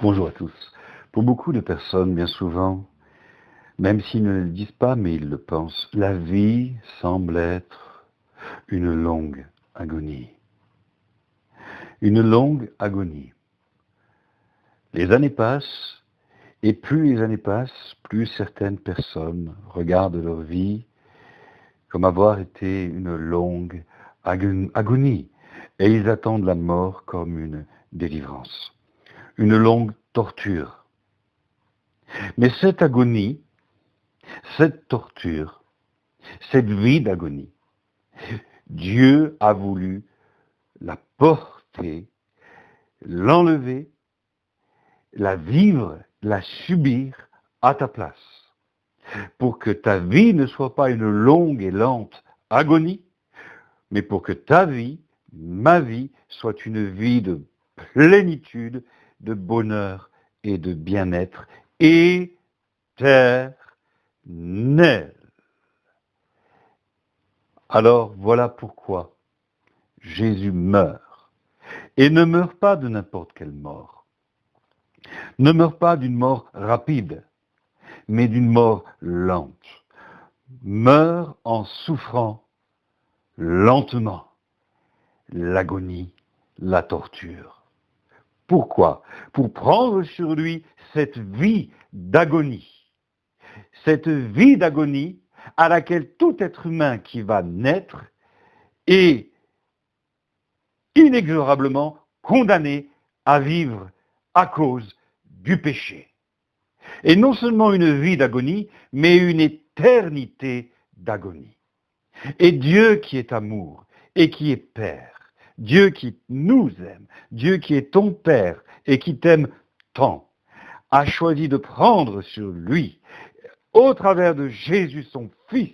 Bonjour à tous. Pour beaucoup de personnes, bien souvent, même s'ils ne le disent pas, mais ils le pensent, la vie semble être une longue agonie. Une longue agonie. Les années passent, et plus les années passent, plus certaines personnes regardent leur vie comme avoir été une longue agonie, et ils attendent la mort comme une délivrance, une longue torture. Mais cette agonie, cette torture, cette vie d'agonie, Dieu a voulu la porter, l'enlever, la vivre, la subir à ta place, pour que ta vie ne soit pas une longue et lente agonie, mais pour que ta vie, ma vie, soit une vie de plénitude, de bonheur et de bien-être éternel. Alors voilà pourquoi Jésus meurt. Et ne meurt pas de n'importe quelle mort. Ne meurt pas d'une mort rapide, mais d'une mort lente. Meurt en souffrant lentement l'agonie, la torture. Pourquoi ? Pour prendre sur lui cette vie d'agonie. Cette vie d'agonie à laquelle tout être humain qui va naître est inexorablement condamné à vivre à cause du péché. Et non seulement une vie d'agonie, mais une éternité d'agonie. Et Dieu qui est amour et qui est Père, Dieu qui nous aime, Dieu qui est ton Père et qui t'aime tant, a choisi de prendre sur lui, au travers de Jésus son Fils,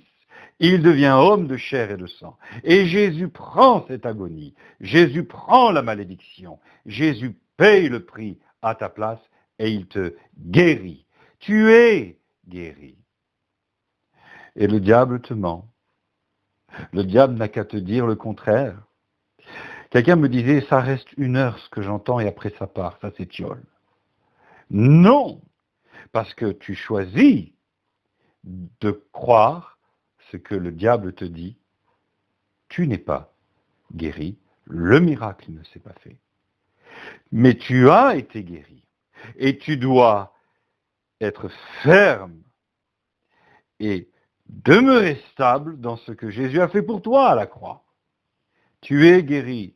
il devient homme de chair et de sang. Et Jésus prend cette agonie, Jésus prend la malédiction, Jésus paye le prix à ta place et il te guérit. Tu es guéri. Et le diable te ment. Le diable n'a qu'à te dire le contraire. Quelqu'un me disait, ça reste 1 heure ce que j'entends et après ça part, ça s'étiole. Non, parce que tu choisis de croire ce que le diable te dit, tu n'es pas guéri, le miracle ne s'est pas fait. Mais tu as été guéri et tu dois être ferme et demeurer stable dans ce que Jésus a fait pour toi à la croix. Tu es guéri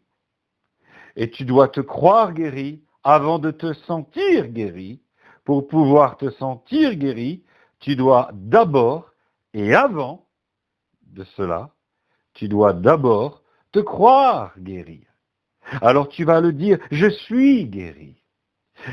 et tu dois te croire guéri avant de te sentir guéri. Pour pouvoir te sentir guéri, tu dois d'abord et avant de cela, tu dois d'abord te croire guéri. Alors tu vas le dire, je suis guéri.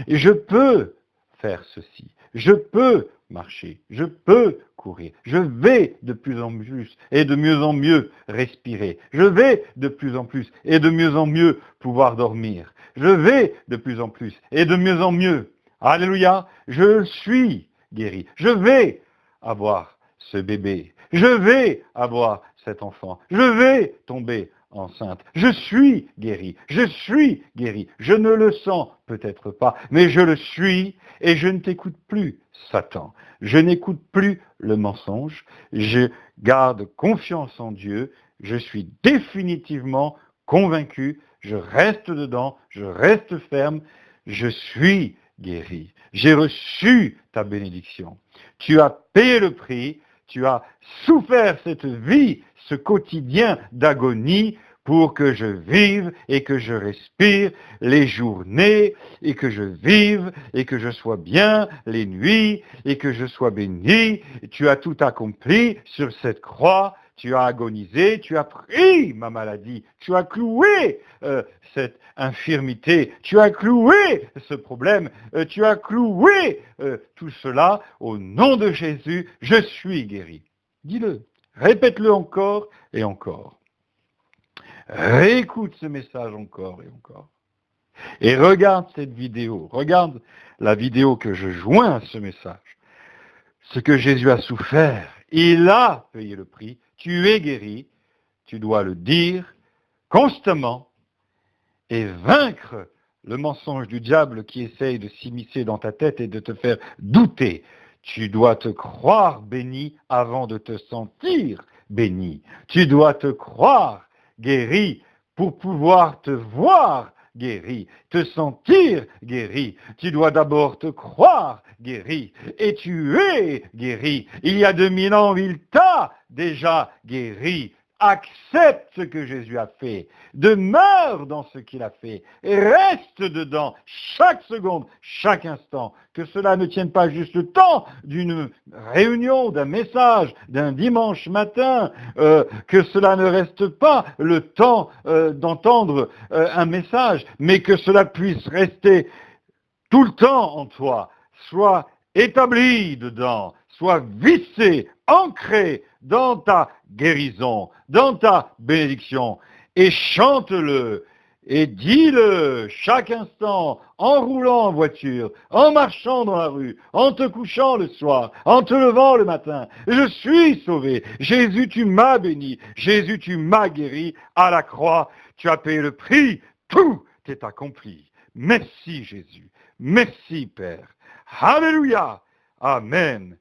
Je peux faire ceci. Je peux marcher. Je peux courir. Je vais de plus en plus et de mieux en mieux respirer. Je vais de plus en plus et de mieux en mieux pouvoir dormir. Je vais de plus en plus et de mieux en mieux. Alléluia, je suis guéri. Je vais avoir ce bébé. Je vais avoir cet enfant. Je vais tomber enceinte. Je suis guéri. Je suis guéri. Je ne le sens peut-être pas, mais je le suis et je ne t'écoute plus, Satan. Je n'écoute plus le mensonge. Je garde confiance en Dieu. Je suis définitivement convaincu. Je reste dedans. Je reste ferme. Je suis guéri. J'ai reçu ta bénédiction. Tu as payé le prix. Tu as souffert cette vie, ce quotidien d'agonie pour que je vive et que je respire les journées et que je vive et que je sois bien les nuits et que je sois béni. Tu as tout accompli sur cette croix. Tu as agonisé, tu as pris ma maladie, tu as cloué cette infirmité, tu as cloué ce problème, tu as cloué tout cela au nom de Jésus, je suis guéri. Dis-le, répète-le encore et encore. Réécoute ce message encore et encore. Et regarde cette vidéo, regarde la vidéo que je joins à ce message. Ce que Jésus a souffert, il a payé le prix. Tu es guéri, tu dois le dire constamment et vaincre le mensonge du diable qui essaye de s'immiscer dans ta tête et de te faire douter. Tu dois te croire béni avant de te sentir béni. Tu dois te croire guéri pour pouvoir te voir guéri, te sentir guéri. Tu dois d'abord te croire guéri et tu es guéri. Il y a 2000 ans, il t'a déjà guéri. Accepte ce que Jésus a fait, demeure dans ce qu'il a fait, et reste dedans chaque seconde, chaque instant, que cela ne tienne pas juste le temps d'une réunion, d'un message, d'un dimanche matin, que cela ne reste pas le temps d'entendre un message, mais que cela puisse rester tout le temps en toi, soit établi dedans, soit vissé, ancré dans ta guérison, dans ta bénédiction, et chante-le, et dis-le chaque instant, en roulant en voiture, en marchant dans la rue, en te couchant le soir, en te levant le matin. Je suis sauvé. Jésus, tu m'as béni. Jésus, tu m'as guéri. À la croix, tu as payé le prix. Tout est accompli. Merci Jésus. Merci Père. Alléluia. Amen.